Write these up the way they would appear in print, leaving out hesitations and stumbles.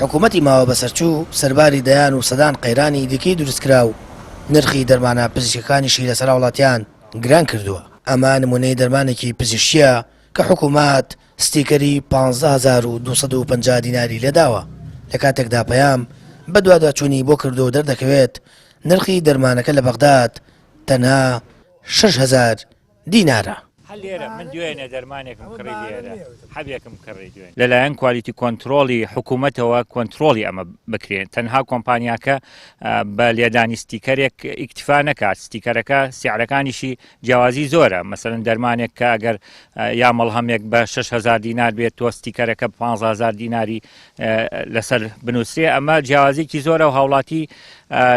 حکوومەتی ماوە بەسەرچوو سەرباری دەیان و سەدان قەیرانی دیکەی دروستکرا و نرخی دەرمانە پزیشکەکانیشی لەسەر وڵاتیان گران کردووە. ئەمە نمونەی دەرمانێکی پزیشکیە کە حکوومەت ستیکەری 15250 دیناری لێداوە لە کاتێکدا پەیام بە دواداچوونی بۆ کردو و دەردەکەوێت نرخی دەرمانەکە لە بەغداد تەنها 6000 دینارە. لێرە من دوێنێ دەرمانێکم کڕی لێرە حەبێکم کڕی دوێن لەلایەن کوالیتی کۆنتترۆلی حکوومەتەوە کۆنتترۆلی ئەمە بکرێن تەنها کۆمپانیاکە بە لێدانی ستیکەرێک ئیکتیفا نەکات ستیکەرەکە سیعرەکانیشی جیاوازی زۆرە مەسەرەن دەرمانێک کە ئەگەر یا مەڵهەمێک بە 6000 دینار بێت تۆ ستیکەرەکە 15000 دیناری لەسەر بنووسێ ئەمە جیاوازێکی زۆرە و هاوڵاتی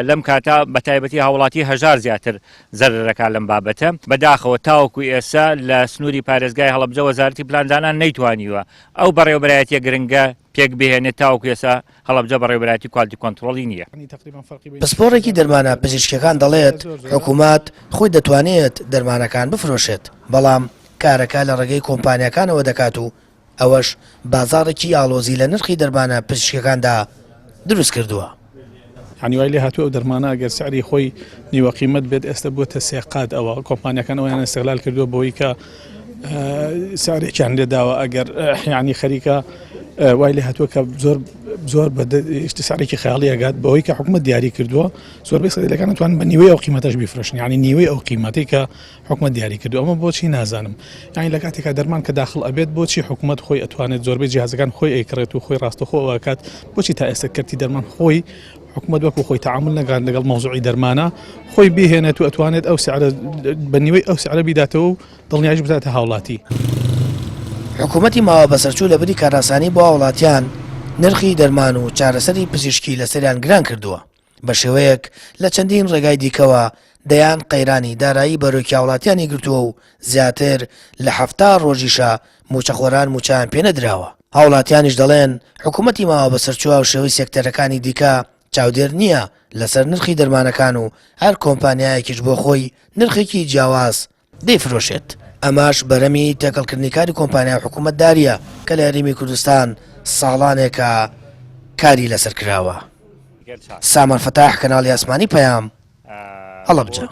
لەم کاتە بە تایبەتی هاوڵاتی هەژار زیاتر زەرەکە لەم بابەتە بەداخەوە تاوەکو ئێستا لە سنووری پارێزگای هەڵەبجە وەزارەتی پلاندانان نەیتوانیوە ئەو بەڕێوەبەرایەتیە گرنگە پێک بهێنێت تاوەکو ئێستا هەڵەبجە بەڕێوەبەرایەتی کوالیتی کۆنتترۆلی نییە. پسپۆڕێکی دەرمانە پزیشکەکان دەڵێت حکوومەت خۆی دەتوانێت دەرمانەکان بفرۆشێت بەڵام کارەکە لە ڕێگەی کۆمپانیەکانەوە دەکات و ئەوەش بازاڕێکی ئاڵۆزی لە نرخی دەرمانە پزیشکەکاندا دروست کردووە. عنی وای لێ هاتووە ئەو دەرمانە ئەگەر سعری خۆی نیوە قیمەت بێت ئێستا بووە سێقات ئەوە کۆمپانیەکان ئەویان ئەستێغلال کردووە بۆی کە سعرێکیان لێداوە ئەگەر یعنی خەریکە وای لێ هاتووە کە زۆر بە سعرێکی خەیاڵی ئەگات بەوەی کە حکوومەت دیاری کردووە زۆربەی سەردەکان نتوانن بە نیوەی ئەو قیمەتەش بیفرۆشن یعنی نیوەی ئەو قیمەتی کە حکوومەت دیاری کردو ئەمە بۆچی نازانم یعنی لە کاتێکا دەرمان کە داخل ئەبێت بۆچی حکوومەت خۆی ئەتوانێت زۆربەی جیهازەکان خۆی ئەیکڕێت و خۆی ڕاستەخۆ ئەوکات بۆچی تا ئێستا کەرتی دەرمان خۆی حکوومەت وەکو خۆی تعامل نەکات لەگەڵ مەوزوعی دەرمانە خۆی بهێنێت و ئەتوانێت ئەو سعرە بە نیوەی ئەو سعرە بیداتەوە و دڵنیاییش بداتە هاوڵاتی. حکوومەتی ماوە بەسەرچوو لەبەری کاراسانی بۆ وڵاتیان نرخی دەرمان و چارەسەری پزیشکی لەسەریان گران کردووە بە شێوەیەک لە چەندین ڕێگای دیکەوە دەیان قەیرانی دارایی بەرۆکی وڵاتیانی گرتووە و زیاتر لە 70 ڕۆژیشە موچەخۆران موچیان پێ نەدراوە. هاوڵاتیانیش دەڵێن حکوومەتی ماوە بەسەرچووە و شێوەی سێکتەرەکانی دیکە چاودێر نییە لەسەر نرخی دەرمانەکان و هەر کۆمپانیایەکیش بۆ خۆی نرخێکی جیاواز دەیفرۆشێت. ئەماش بەرەمی تێکەڵکردنیکاری کۆمپانیای حکوومەتداریە کە لە هەرێمی کوردستان ساڵانێکە کاری لەسەر کراوە. سامان فتاح کەناڵی ئاسمانی پەیام هەڵەبجە.